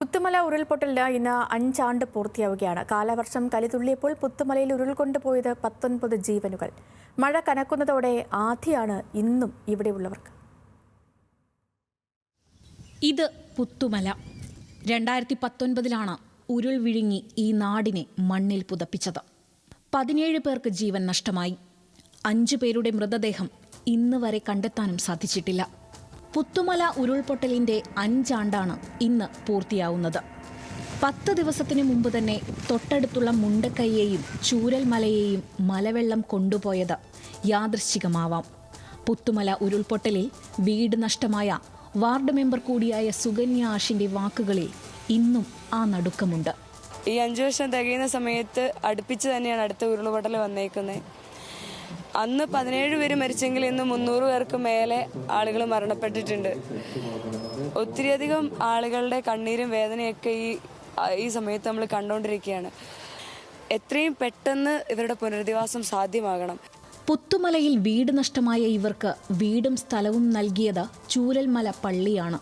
പുത്തുമല ഉരുൾപൊട്ടലിന് ഇന്ന് 5 ആണ്ട് പൂർത്തിയാവുകയാണ്. കാലവർഷം കലിതുള്ളിയപ്പോൾ പുത്തുമലയിൽ ഉരുൾകൊണ്ടുപോയത് 19 ജീവനുകൾ. മഴ കനക്കുന്നതോടെ ആധിയാണ് ഇന്നും ഇവിടെയുള്ളവർക്ക്. ഇത് പുത്തുമല 2019 ഉരുൾ വിഴുങ്ങി ഈ നാടിനെ മണ്ണിൽ പുതപ്പിച്ചത്. 17 പേർക്ക് ജീവൻ നഷ്ടമായി. 5 പേരുടെ മൃതദേഹം ഇന്ന് വരെ കണ്ടെത്താനും സാധിച്ചിട്ടില്ല. പുത്തുമല ഉരുൾപൊട്ടലിന്റെ 5 ആണ്ടാണ് ഇന്ന് പൂർത്തിയാവുന്നത്. 10 ദിവസത്തിനു മുമ്പ് തന്നെ തൊട്ടടുത്തുള്ള മുണ്ടക്കൈയെയും ചൂരൽമലയെയും മലവെള്ളം കൊണ്ടുപോയത് യാദൃശ്ചികമാവാം. പുത്തുമല ഉരുൾപൊട്ടലിൽ വീട് നഷ്ടമായ വാർഡ് മെമ്പർ കൂടിയായ സുകന്യ ആഷിന്റെ വാക്കുകളിൽ ഇന്നും ആ നടുക്കമുണ്ട്. ഈ 5 വർഷം തികയുന്ന സമയത്ത് അടുപ്പിച്ച് തന്നെയാണ് അടുത്ത ഉരുൾപൊട്ടൽ വന്നേക്കുന്നത്. അന്ന് 17 പേര് മരിച്ചെങ്കിൽ ഇന്ന് 300 പേർക്ക് മേലെ ആളുകൾ മരണപ്പെട്ടിട്ടുണ്ട്. ഒത്തിരിയധികം ആളുകളുടെ കണ്ണീരും വേദനയൊക്കെ ഈ സമയത്ത് നമ്മൾ കണ്ടുകൊണ്ടിരിക്കുകയാണ്. എത്രയും പെട്ടെന്ന് ഇവരുടെ പുനരധിവാസം സാധ്യമാകണം. പുത്തുമലയിൽ വീട് നഷ്ടമായ ഇവർക്ക് വീടും സ്ഥലവും നൽകിയത് ചൂരൽമല പള്ളിയാണ്.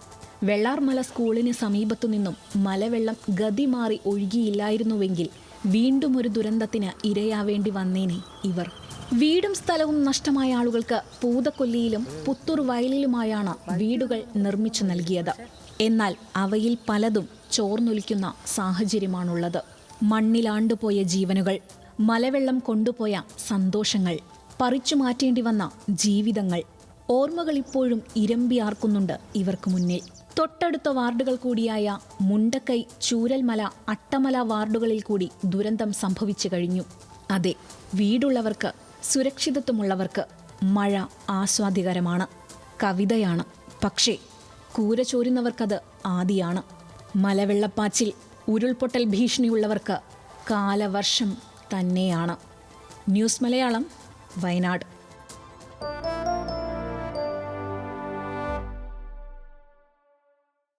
വെള്ളാർമല സ്കൂളിന് സമീപത്തു നിന്നും മലവെള്ളം ഗതി മാറി ഒഴുകിയില്ലായിരുന്നുവെങ്കിൽ വീണ്ടും ഒരു ദുരന്തത്തിന് ഇരയാവേണ്ടി വന്നേനെ ഇവർ. വീടും സ്ഥലവും നഷ്ടമായ ആളുകൾക്ക് പൂതക്കൊല്ലിയിലും പുത്തൂർ വയലിലുമായാണ് വീടുകൾ നിർമ്മിച്ചു നൽകിയത്. എന്നാൽ അവയിൽ പലതും ചോർന്നൊലിക്കുന്ന സാഹചര്യമാണുള്ളത്. മണ്ണിലാണ്ടുപോയ ജീവനുകൾ, മലവെള്ളം കൊണ്ടുപോയ സന്തോഷങ്ങൾ, പറിച്ചു മാറ്റേണ്ടി വന്ന ജീവിതങ്ങൾ, ഓർമ്മകൾ ഇപ്പോഴും ഇരമ്പിയാർക്കുന്നുണ്ട് ഇവർക്ക് മുന്നിൽ. തൊട്ടടുത്ത വാർഡുകൾ കൂടിയായ മുണ്ടക്കൈ, ചൂരൽമല, അട്ടമല വാർഡുകളിൽ കൂടി ദുരന്തം സംഭവിച്ചു കഴിഞ്ഞു. അതെ, വീടുള്ളവർക്ക്, സുരക്ഷിതത്വമുള്ളവർക്ക് മഴ ആസ്വാദ്യകരമാണ്, കവിതയാണ്. പക്ഷേ കൂര ചോരുന്നവർക്കത് ആദിയാണ്. മലവെള്ളപ്പാച്ചിൽ, ഉരുൾപൊട്ടൽ ഭീഷണിയുള്ളവർക്ക് കാലവർഷം തന്നെയാണ്. ന്യൂസ് മലയാളം, വയനാട്.